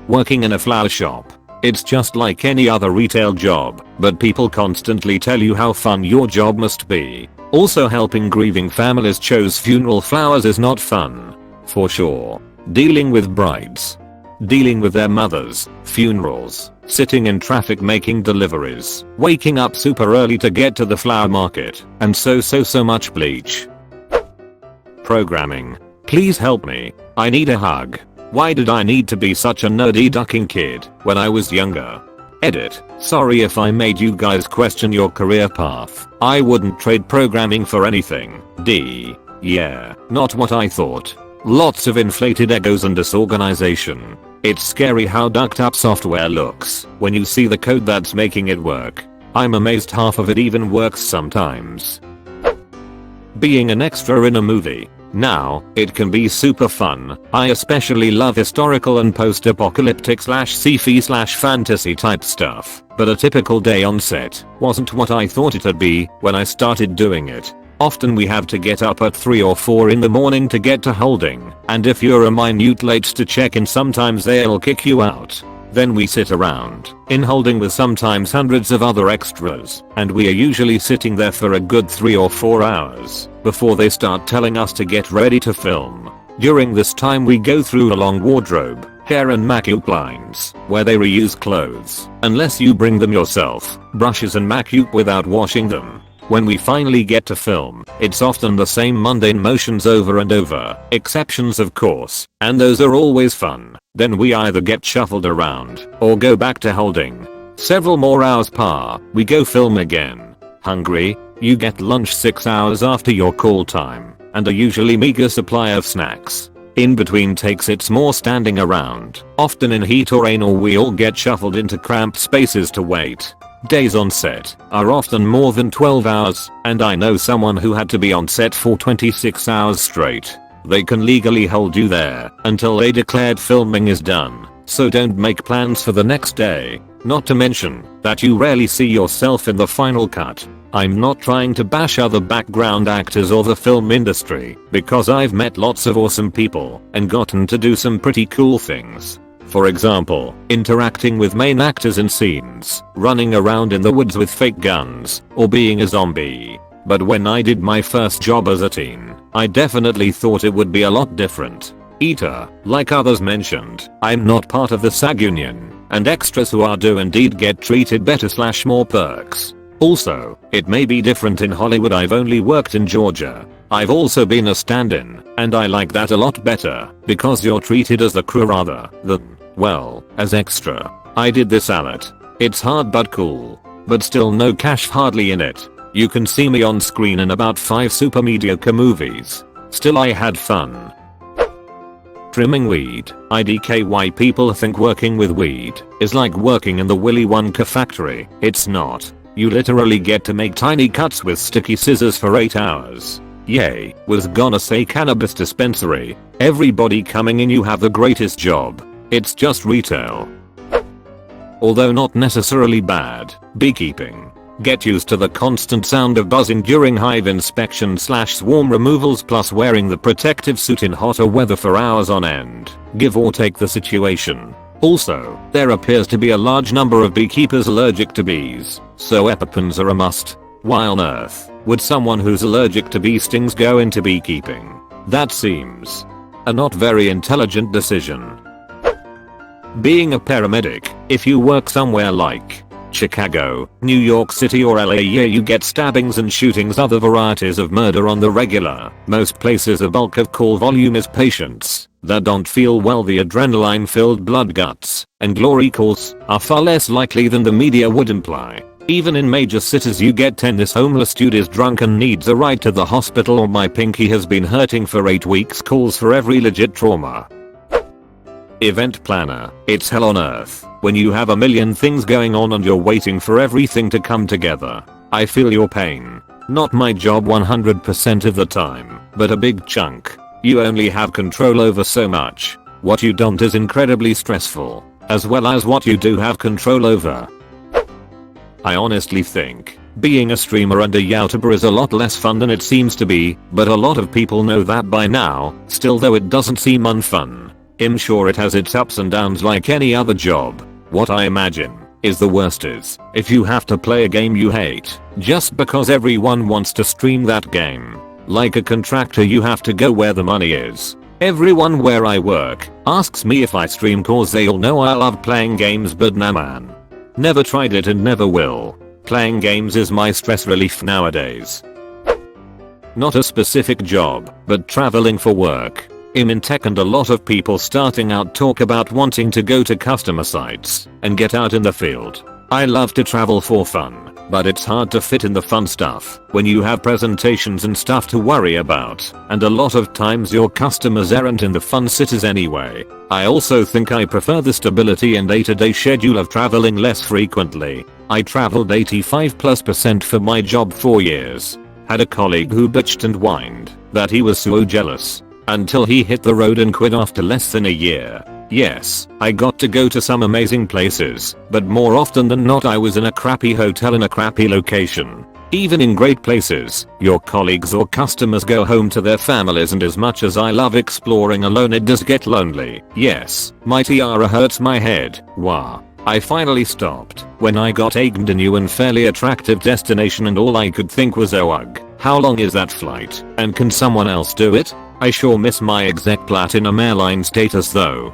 Working in a flower shop. It's just like any other retail job, but people constantly tell you how fun your job must be. Also, helping grieving families choose funeral flowers is not fun. For sure. Dealing with brides. Dealing with their mothers, funerals, sitting in traffic making deliveries, waking up super early to get to the flower market, and so much bleach. Programming. Please help me. I need a hug. Why did I need to be such a nerdy ducking kid when I was younger? Edit. Sorry if I made you guys question your career path. I wouldn't trade programming for anything. Yeah, not what I thought. Lots of inflated egos and disorganization. It's scary how ducked up software looks when you see the code that's making it work. I'm amazed half of it even works sometimes. Being an extra in a movie. Now, it can be super fun. I especially love historical and post-apocalyptic sci-fi/fantasy type stuff, but a typical day on set wasn't what I thought it'd be when I started doing it. Often we have to get up at 3 or 4 in the morning to get to holding, and if you're a minute late to check in, sometimes they'll kick you out. Then we sit around in holding with sometimes hundreds of other extras, and we are usually sitting there for a good 3 or 4 hours before they start telling us to get ready to film. During this time we go through a long wardrobe Hair and makeup lines, where they reuse clothes, unless you bring them yourself, brushes and makeup without washing them. When we finally get to film, it's often the same mundane motions over and over, exceptions of course, and those are always fun. Then we either get shuffled around, or go back to holding. Several more hours pass, we go film again. Hungry? You get lunch 6 hours after your call time, and a usually meager supply of snacks. In between takes it's more standing around, often in heat or rain, or we all get shuffled into cramped spaces to wait. Days on set are often more than 12 hours, and I know someone who had to be on set for 26 hours straight. They can legally hold you there until they declared filming is done, so don't make plans for the next day. Not to mention that you rarely see yourself in the final cut. I'm not trying to bash other background actors or the film industry, because I've met lots of awesome people and gotten to do some pretty cool things. For example, interacting with main actors in scenes, running around in the woods with fake guns, or being a zombie. But when I did my first job as a teen, I definitely thought it would be a lot different. Like others mentioned, I'm not part of the SAG union, and extras who are do indeed get treated better / more perks. Also, it may be different in Hollywood. I've only worked in Georgia. I've also been a stand-in, and I like that a lot better, because you're treated as the crew rather than, well, as extra. I did this at. It's hard but cool. But still no cash hardly in it. You can see me on screen in about 5 super mediocre movies. Still I had fun. Trimming weed. IDKY people think working with weed is like working in the Willy Wonka factory. It's not. You literally get to make tiny cuts with sticky scissors for 8 hours. Yay, was gonna say cannabis dispensary. Everybody coming in, you have the greatest job. It's just retail. Although not necessarily bad. Beekeeping. Get used to the constant sound of buzzing during hive inspection / swarm removals, plus wearing the protective suit in hotter weather for hours on end, give or take the situation. Also, there appears to be a large number of beekeepers allergic to bees, so EpiPens are a must. Why on earth would someone who's allergic to bee stings go into beekeeping? That seems a not very intelligent decision. Being a paramedic. If you work somewhere like Chicago, New York City or LA, yeah, you get stabbings and shootings, other varieties of murder on the regular. Most places a bulk of call volume is patients that don't feel well. The adrenaline-filled blood guts and glory calls are far less likely than the media would imply. Even in major cities you get 10 "this homeless dude is drunk and needs a ride to the hospital" or "my pinky has been hurting for 8 weeks" calls for every legit trauma. Event planner. It's hell on earth when you have a million things going on and you're waiting for everything to come together. I feel your pain. Not my job 100% of the time, but a big chunk. You only have control over so much. What you don't is incredibly stressful, as well as what you do have control over. I honestly think being a streamer and a YouTuber is a lot less fun than it seems to be, but a lot of people know that by now. Still, though, it doesn't seem unfun. I'm sure it has its ups and downs like any other job. What I imagine is the worst is if you have to play a game you hate just because everyone wants to stream that game. Like a contractor, you have to go where the money is. Everyone where I work asks me if I stream cause they all know I love playing games, but nah man. Never tried it and never will. Playing games is my stress relief nowadays. Not a specific job, but traveling for work. I'm in tech and a lot of people starting out talk about wanting to go to customer sites and get out in the field. I love to travel for fun, but it's hard to fit in the fun stuff when you have presentations and stuff to worry about, and a lot of times your customers aren't in the fun cities anyway. I also think I prefer the stability and day-to-day schedule of traveling less frequently. I traveled 85+% for my job 4 years. Had a colleague who bitched and whined that he was so jealous until he hit the road and quit after less than a year. Yes, I got to go to some amazing places, but more often than not I was in a crappy hotel in a crappy location. Even in great places, your colleagues or customers go home to their families, and as much as I love exploring alone, it does get lonely. Yes, my tiara hurts my head. Wah. I finally stopped when I got aimed a new and fairly attractive destination, and all I could think was, oh ugh, how long is that flight, and can someone else do it? I sure miss my exec platinum airline status though.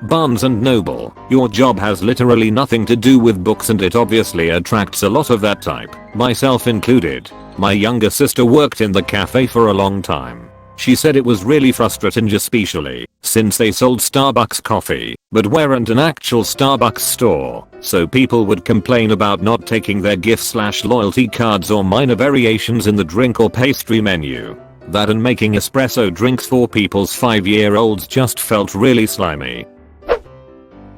Barnes and Noble, your job has literally nothing to do with books and it obviously attracts a lot of that type, myself included. My younger sister worked in the cafe for a long time. She said it was really frustrating, especially since they sold Starbucks coffee, but weren't an actual Starbucks store, so people would complain about not taking their gift/loyalty cards or minor variations in the drink or pastry menu. That and making espresso drinks for people's 5-year-olds just felt really slimy.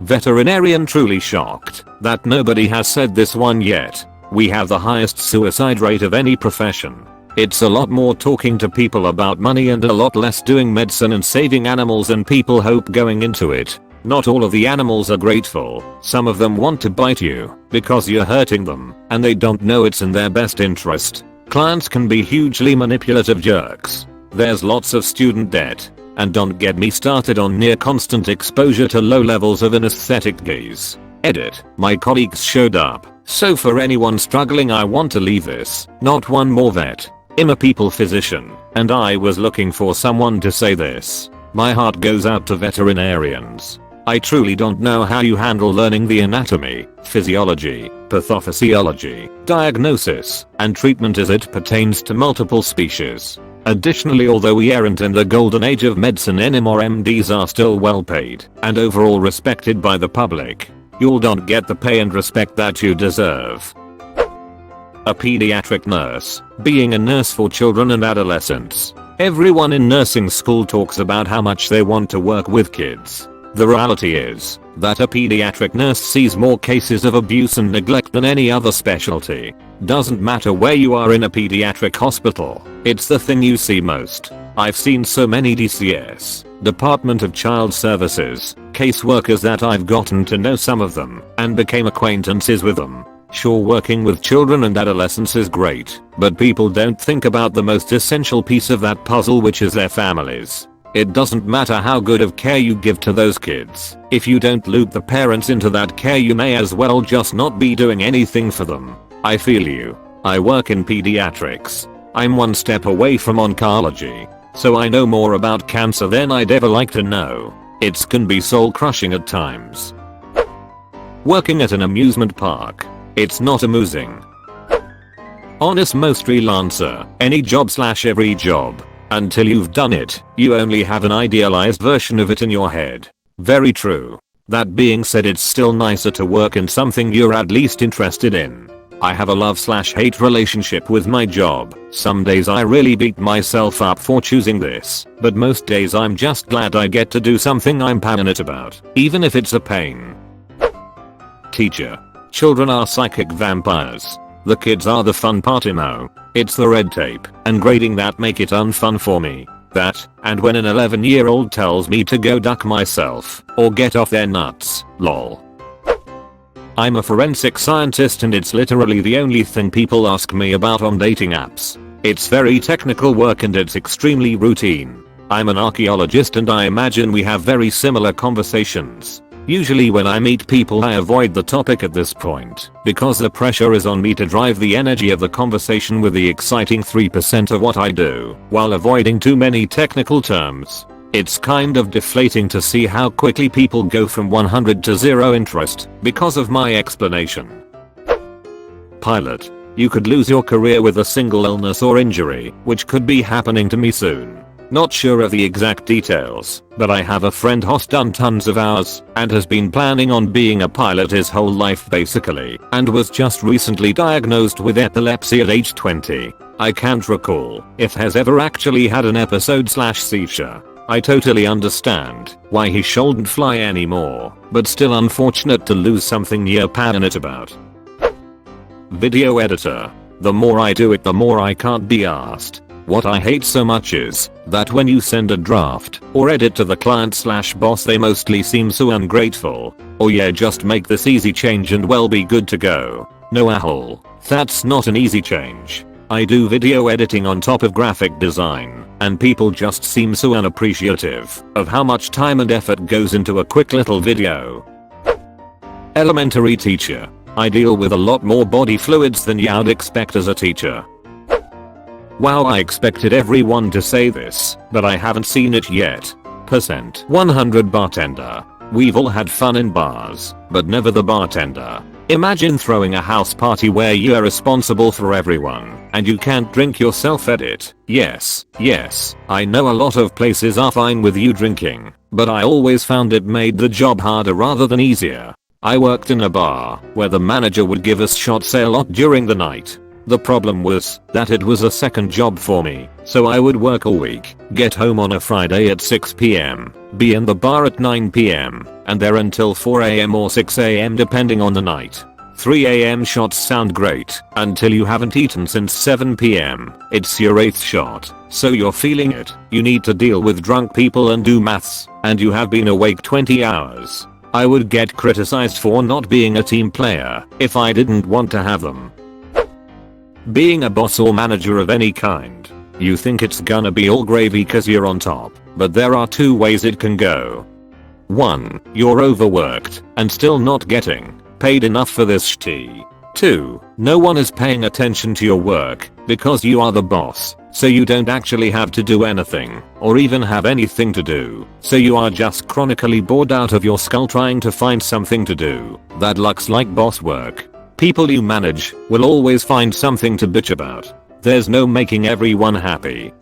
Veterinarian, truly shocked that nobody has said this one yet. We have the highest suicide rate of any profession. It's a lot more talking to people about money and a lot less doing medicine and saving animals and people hope going into it. Not all of the animals are grateful. Some of them want to bite you because you're hurting them and they don't know it's in their best interest. Clients can be hugely manipulative jerks. There's lots of student debt. And don't get me started on near constant exposure to low levels of anesthetic gaze. Edit. My colleagues showed up. So for anyone struggling, I want to leave this. Not one more vet. I'm a people physician, and I was looking for someone to say this. My heart goes out to veterinarians. I truly don't know how you handle learning the anatomy, physiology, pathophysiology, diagnosis, and treatment as it pertains to multiple species. Additionally, although we aren't in the golden age of medicine anymore, MDs are still well paid and overall respected by the public. You'll don't get the pay and respect that you deserve. A pediatric nurse. Being a nurse for children and adolescents. Everyone in nursing school talks about how much they want to work with kids. The reality is that a pediatric nurse sees more cases of abuse and neglect than any other specialty. Doesn't matter where you are in a pediatric hospital, it's the thing you see most. I've seen so many DCS, Department of Child Services, caseworkers that I've gotten to know some of them and became acquaintances with them. Sure, working with children and adolescents is great, but people don't think about the most essential piece of that puzzle, which is their families. It doesn't matter how good of care you give to those kids. If you don't loop the parents into that care, you may as well just not be doing anything for them. I feel you. I work in pediatrics. I'm one step away from oncology, so I know more about cancer than I'd ever like to know. It can be soul crushing at times. Working at an amusement park. It's not amusing. Honest, most freelancer, any job/every job. Until you've done it, you only have an idealized version of it in your head. Very true. That being said, it's still nicer to work in something you're at least interested in. I have a love/hate relationship with my job. Some days I really beat myself up for choosing this, but most days I'm just glad I get to do something I'm passionate about, even if it's a pain. Teacher. Children are psychic vampires. The kids are the fun part, It's the red tape and grading that make it unfun for me. That, and when an 11-year-old tells me to go duck myself or get off their nuts, lol. I'm a forensic scientist and it's literally the only thing people ask me about on dating apps. It's very technical work and it's extremely routine. I'm an archaeologist and I imagine we have very similar conversations. Usually when I meet people I avoid the topic at this point because the pressure is on me to drive the energy of the conversation with the exciting 3% of what I do while avoiding too many technical terms. It's kind of deflating to see how quickly people go from 100 to 0 interest because of my explanation. Pilot. You could lose your career with a single illness or injury, which could be happening to me soon. Not sure of the exact details, but I have a friend who's done tons of hours and has been planning on being a pilot his whole life basically, and was just recently diagnosed with epilepsy at age 20. I can't recall if has ever actually had an episode/seizure. I totally understand why he shouldn't fly anymore, but still unfortunate to lose something you're passionate about. Video editor. The more I do it, the more I can't be asked. What I hate so much is that when you send a draft or edit to the client/boss, they mostly seem so ungrateful. Or yeah, just make this easy change and we'll be good to go. No asshole. That's not an easy change. I do video editing on top of graphic design, and people just seem so unappreciative of how much time and effort goes into a quick little video. Elementary teacher. I deal with a lot more body fluids than you'd expect as a teacher. Wow, I expected everyone to say this, but I haven't seen it yet. %100 bartender. We've all had fun in bars, but never the bartender. Imagine throwing a house party where you are responsible for everyone, and you can't drink yourself. Edit. Yes, I know a lot of places are fine with you drinking, but I always found it made the job harder rather than easier. I worked in a bar where the manager would give us shots a lot during the night. The problem was that it was a second job for me, so I would work all week, get home on a Friday at 6 p.m, be in the bar at 9 p.m, and there until 4 a.m. or 6 a.m. depending on the night. 3 a.m. shots sound great until you haven't eaten since 7 p.m. It's your 8th shot, so you're feeling it. You need to deal with drunk people and do maths, and you have been awake 20 hours. I would get criticized for not being a team player if I didn't want to have them. Being a boss or manager of any kind. You think it's gonna be all gravy cause you're on top, but there are two ways it can go. 1. You're overworked and still not getting paid enough for this shitty. 2. No one is paying attention to your work because you are the boss, so you don't actually have to do anything or even have anything to do, so you are just chronically bored out of your skull trying to find something to do that looks like boss work. People you manage will always find something to bitch about. There's no making everyone happy.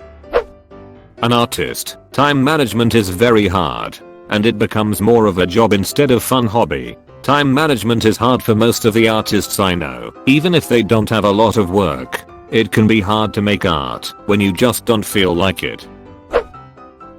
An artist. Time management is very hard, and it becomes more of a job instead of fun hobby. Time management is hard for most of the artists I know, even if they don't have a lot of work. It can be hard to make art when you just don't feel like it.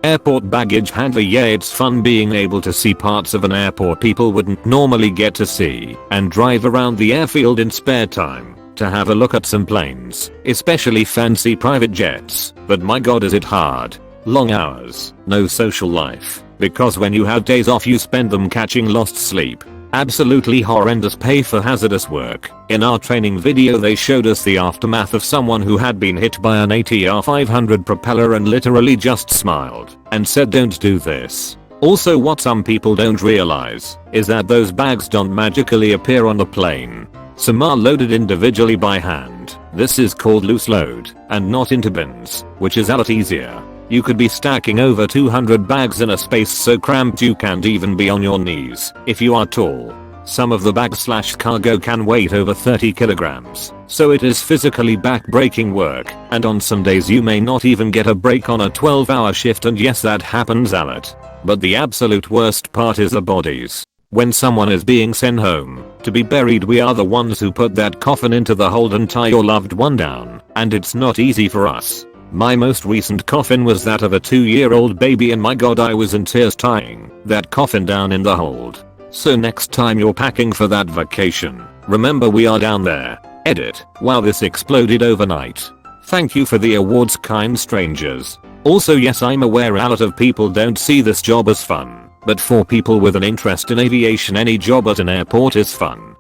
Airport baggage handler. Yeah, it's fun being able to see parts of an airport people wouldn't normally get to see, and drive around the airfield in spare time to have a look at some planes, especially fancy private jets. But my god, is it hard. Long hours, no social life, because when you have days off you spend them catching lost sleep. Absolutely horrendous pay for hazardous work. In our training video they showed us the aftermath of someone who had been hit by an ATR 500 propeller and literally just smiled and said, don't do this. Also, what some people don't realize is that those bags don't magically appear on the plane. Some are loaded individually by hand. This is called loose load and not into bins, which is a lot easier. You could be stacking over 200 bags in a space so cramped you can't even be on your knees if you are tall. Some of the bags/cargo can weigh over 30 kilograms, so it is physically back-breaking work, and on some days you may not even get a break on a 12-hour shift, and yes, that happens a lot. But the absolute worst part is the bodies. When someone is being sent home to be buried, we are the ones who put that coffin into the hold and tie your loved one down, and it's not easy for us. My most recent coffin was that of a 2-year-old baby, and my god, I was in tears tying that coffin down in the hold. So next time you're packing for that vacation, remember we are down there. Edit. Wow, this exploded overnight. Thank you for the awards, kind strangers. Also, yes, I'm aware a lot of people don't see this job as fun, but for people with an interest in aviation, any job at an airport is fun.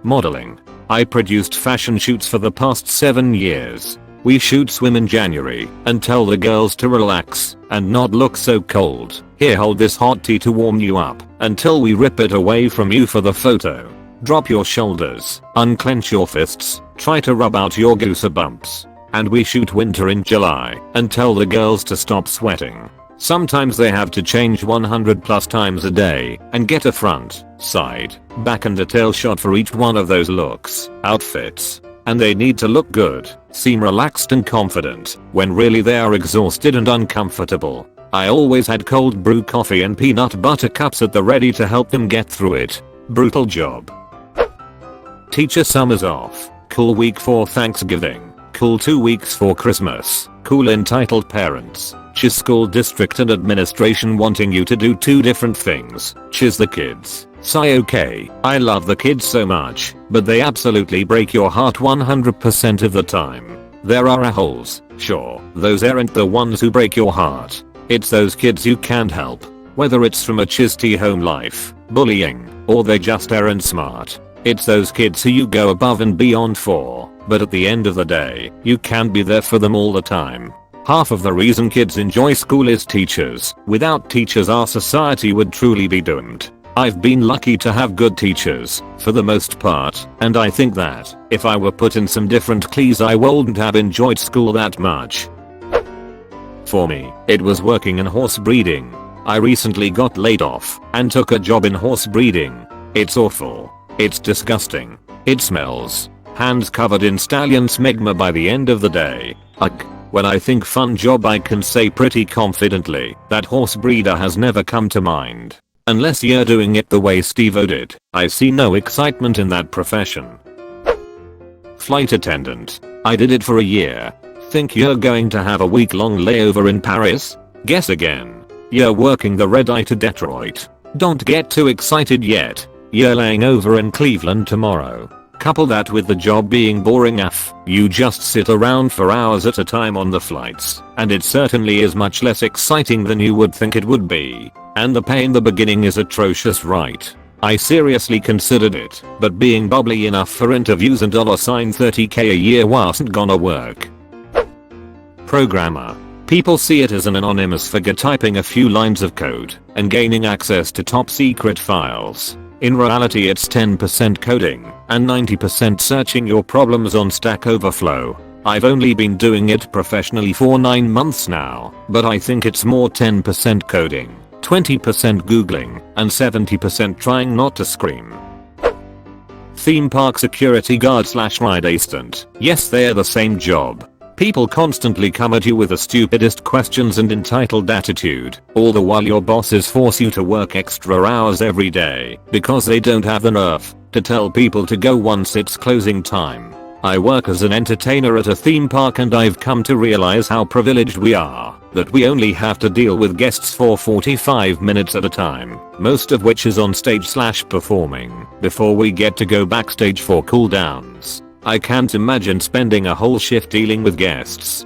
Modeling. I produced fashion shoots for the past 7 years. We shoot swim in January and tell the girls to relax and not look so cold. Here, hold this hot tea to warm you up until we rip it away from you for the photo. Drop your shoulders, unclench your fists, try to rub out your goosebumps. And we shoot winter in July and tell the girls to stop sweating. Sometimes they have to change 100+ times a day and get a front, side, back and detail shot for each one of those outfits. And they need to look good, seem relaxed and confident, when really they are exhausted and uncomfortable. I always had cold brew coffee and peanut butter cups at the ready to help them get through it. Brutal job. Teacher. Summers off. Cool week for Thanksgiving. Cool 2 weeks for Christmas. Cool entitled parents. Chiz school district and administration wanting you to do 2 different things. Chiz the kids. Sigh. Okay, I love the kids so much, but they absolutely break your heart 100% of the time. There are holes, sure, those aren't the ones who break your heart. It's those kids you can't help. Whether it's from a chisty home life, bullying, or they just aren't smart. It's those kids who you go above and beyond for, but at the end of the day, you can't be there for them all the time. Half of the reason kids enjoy school is teachers. Without teachers, our society would truly be doomed. I've been lucky to have good teachers, for the most part, and I think that, if I were put in some different classes, I wouldn't have enjoyed school that much. For me, it was working in horse breeding. I recently got laid off and took a job in horse breeding. It's awful. It's disgusting. It smells. Hands covered in stallion smegma by the end of the day. Ugh. When I think fun job, I can say pretty confidently that horse breeder has never come to mind. Unless you're doing it the way Steve-O did, I see no excitement in that profession. Flight attendant. I did it for a year. Think you're going to have a week-long layover in Paris? Guess again. You're working the red eye to Detroit. Don't get too excited yet. You're laying over in Cleveland tomorrow. Couple that with the job being boring AF, you just sit around for hours at a time on the flights, and it certainly is much less exciting than you would think it would be. And the pay in the beginning is atrocious, right? I seriously considered it, but being bubbly enough for interviews and $30k a year wasn't gonna work. Programmer. People see it as an anonymous figure typing a few lines of code and gaining access to top secret files. In reality, it's 10% coding and 90% searching your problems on Stack Overflow. I've only been doing it professionally for 9 months now, but I think it's more 10% coding, 20% googling, and 70% trying not to scream. Theme park security guard / ride assistant. Yes, they're the same job. People constantly come at you with the stupidest questions and entitled attitude, all the while your bosses force you to work extra hours every day because they don't have the nerve to tell people to go once it's closing time. I work as an entertainer at a theme park, and I've come to realize how privileged we are, that we only have to deal with guests for 45 minutes at a time, most of which is on stage / performing, before we get to go backstage for cool downs. I can't imagine spending a whole shift dealing with guests.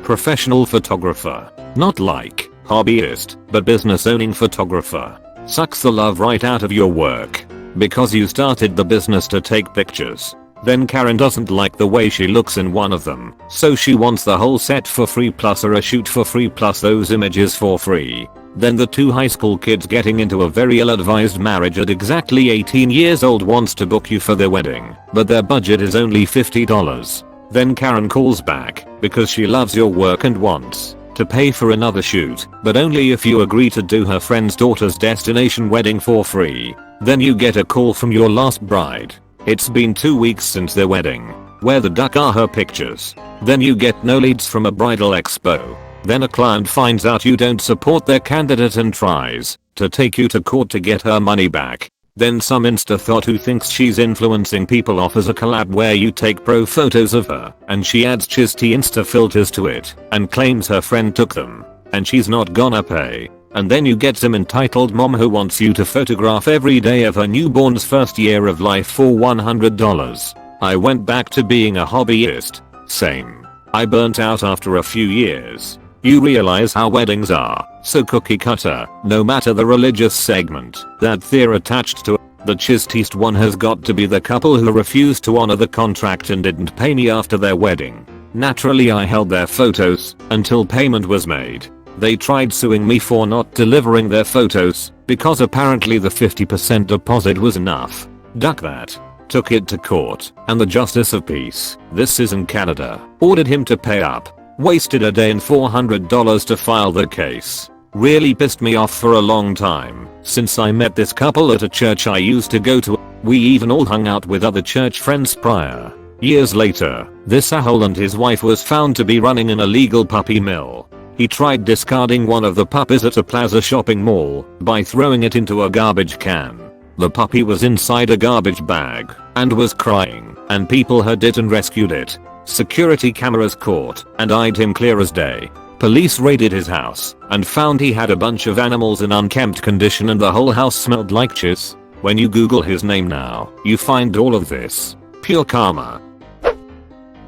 Professional photographer. Not like hobbyist, but business owning photographer. Sucks the love right out of your work. Because you started the business to take pictures. Then Karen doesn't like the way she looks in one of them, so she wants the whole set for free plus a shoot for free plus those images for free. Then the 2 high school kids getting into a very ill-advised marriage at exactly 18 years old wants to book you for their wedding, but their budget is only $50. Then Karen calls back because she loves your work and wants to pay for another shoot, but only if you agree to do her friend's daughter's destination wedding for free. Then you get a call from your last bride. It's been 2 weeks since their wedding. Where the duck are her pictures? Then you get no leads from a bridal expo. Then a client finds out you don't support their candidate and tries to take you to court to get her money back. Then some insta thought who thinks she's influencing people offers a collab where you take pro photos of her and she adds chisty insta filters to it and claims her friend took them and she's not gonna pay. And then you get some entitled mom who wants you to photograph every day of her newborn's first year of life for $100. I went back to being a hobbyist. Same. I burnt out after a few years. You realize how weddings are so cookie cutter, no matter the religious segment that they're attached to. The chistiest one has got to be the couple who refused to honor the contract and didn't pay me after their wedding. Naturally, I held their photos until payment was made. They tried suing me for not delivering their photos because apparently the 50% deposit was enough. Duck that. Took it to court, and the Justice of Peace, this is in Canada, ordered him to pay up. Wasted a day and $400 to file the case. Really pissed me off for a long time since I met this couple at a church I used to go to. We even all hung out with other church friends prior. Years later, this asshole and his wife was found to be running an illegal puppy mill. He tried discarding one of the puppies at a Plaza shopping mall by throwing it into a garbage can. The puppy was inside a garbage bag and was crying, and people heard it and rescued it. Security cameras caught and eyed him clear as day. Police raided his house and found he had a bunch of animals in unkempt condition and the whole house smelled like chiss. When you Google his name now, you find all of this. Pure karma.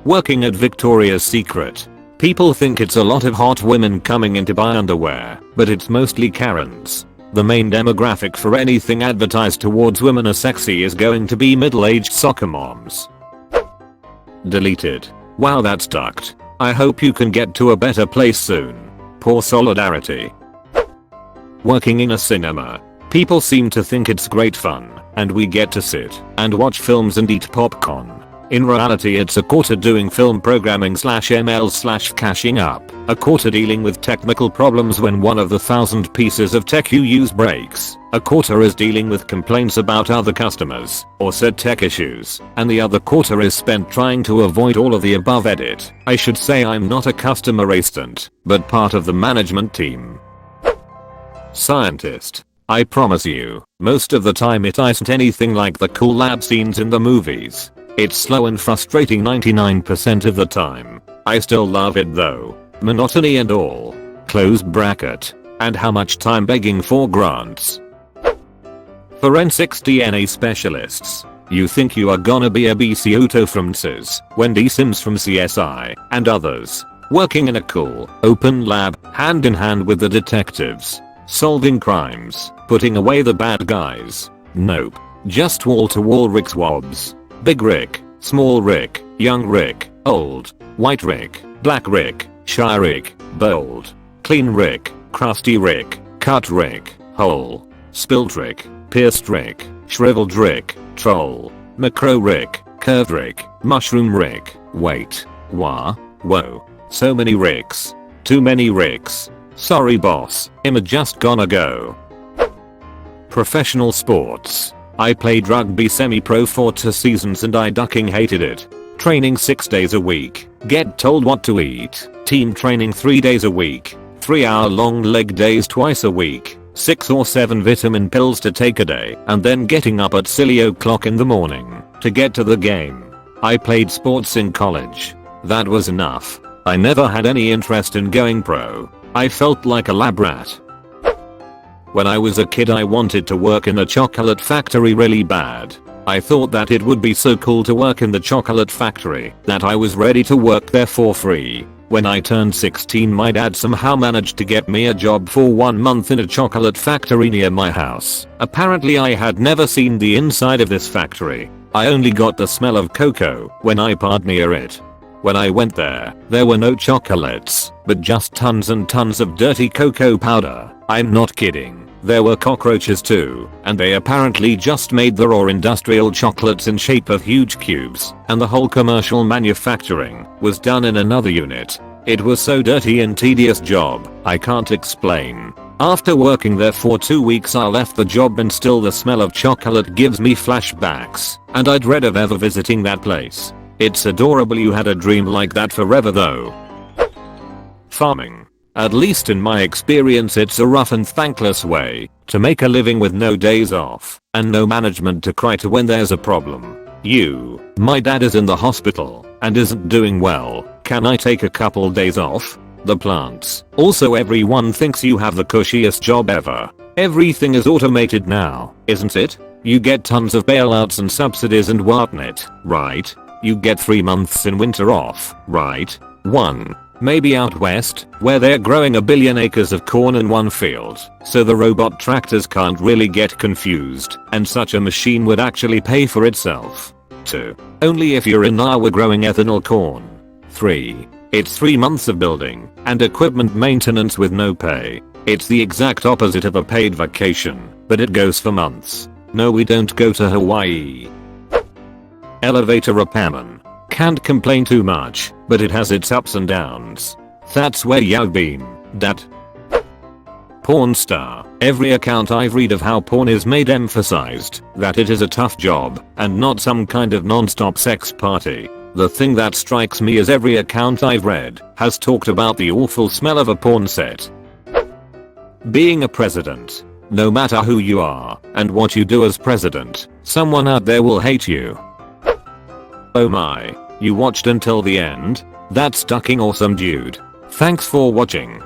Working at Victoria's Secret. People think it's a lot of hot women coming in to buy underwear, but it's mostly Karens. The main demographic for anything advertised towards women as sexy is going to be middle-aged soccer moms. Deleted. Wow, that's ducked. I hope you can get to a better place soon. Poor solidarity. Working in a cinema. People seem to think it's great fun, and we get to sit and watch films and eat popcorn. In reality it's a quarter doing film programming /ML/ caching up, a quarter dealing with technical problems when one of the 1,000 pieces of tech you use breaks, a quarter is dealing with complaints about other customers or said tech issues, and the other quarter is spent trying to avoid all of the above. Edit. I should say I'm not a customer assistant, but part of the management team. Scientist. I promise you, most of the time it isn't anything like the cool lab scenes in the movies. It's slow and frustrating 99% of the time. I still love it though. Monotony and all. Close bracket. And how much time begging for grants. Forensics DNA specialists. You think you are gonna be a BC Otto from CIS, Wendy Sims from CSI, and others. Working in a cool, open lab, hand in hand with the detectives. Solving crimes, putting away the bad guys. Nope. Just wall-to-wall Rick swabs. Big Rick, Small Rick, Young Rick, Old, White Rick, Black Rick, Shy Rick, Bold, Clean Rick, Crusty Rick, Cut Rick, Whole, Spilled Rick, Pierced Rick, Shriveled Rick, Troll, Macro Rick, Curved Rick, Mushroom Rick, wait, wah, whoa, so many Ricks. Too many Ricks. Sorry boss, I'm just gonna go. Professional sports. I played rugby semi-pro for 2 seasons and I ducking hated it. Training 6 days a week, get told what to eat, team training 3 days a week, 3-hour-long leg days twice a week, 6 or 7 vitamin pills to take a day, and then getting up at silly o'clock in the morning to get to the game. I played sports in college. That was enough. I never had any interest in going pro. I felt like a lab rat. When I was a kid I wanted to work in a chocolate factory really bad. I thought that it would be so cool to work in the chocolate factory that I was ready to work there for free. When I turned 16 my dad somehow managed to get me a job for 1 month in a chocolate factory near my house. Apparently I had never seen the inside of this factory. I only got the smell of cocoa when I parked near it. When I went there were no chocolates, but just tons and tons of dirty cocoa powder. I'm not kidding. There were cockroaches too, and they apparently just made the raw industrial chocolates in shape of huge cubes, and the whole commercial manufacturing was done in another unit. It was so dirty and tedious job, I can't explain. After working there for 2 weeks I left the job and still the smell of chocolate gives me flashbacks, and I'd dread of ever visiting that place. It's adorable you had a dream like that forever though. Farming. At least in my experience it's a rough and thankless way to make a living with no days off and no management to cry to when there's a problem. My dad is in the hospital and isn't doing well. Can I take a couple days off? The plants. Also everyone thinks you have the cushiest job ever. Everything is automated now, isn't it? You get tons of bailouts and subsidies and whatnot, right? You get 3 months in winter off, right? 1. Maybe out west, where they're growing 1 billion acres of corn in one field, so the robot tractors can't really get confused, and such a machine would actually pay for itself. 2. Only if you're in Iowa growing ethanol corn. 3. It's 3 months of building and equipment maintenance with no pay. It's the exact opposite of a paid vacation, but it goes for months. No, we don't go to Hawaii. Elevator repairman. Can't complain too much, but it has its ups and downs. That's where you've been, Dad. Porn star. Every account I've read of how porn is made emphasized that it is a tough job and not some kind of non-stop sex party. The thing that strikes me is every account I've read has talked about the awful smell of a porn set. Being a president. No matter who you are and what you do as president, someone out there will hate you. Oh my, you watched until the end? That's fucking awesome dude. Thanks for watching.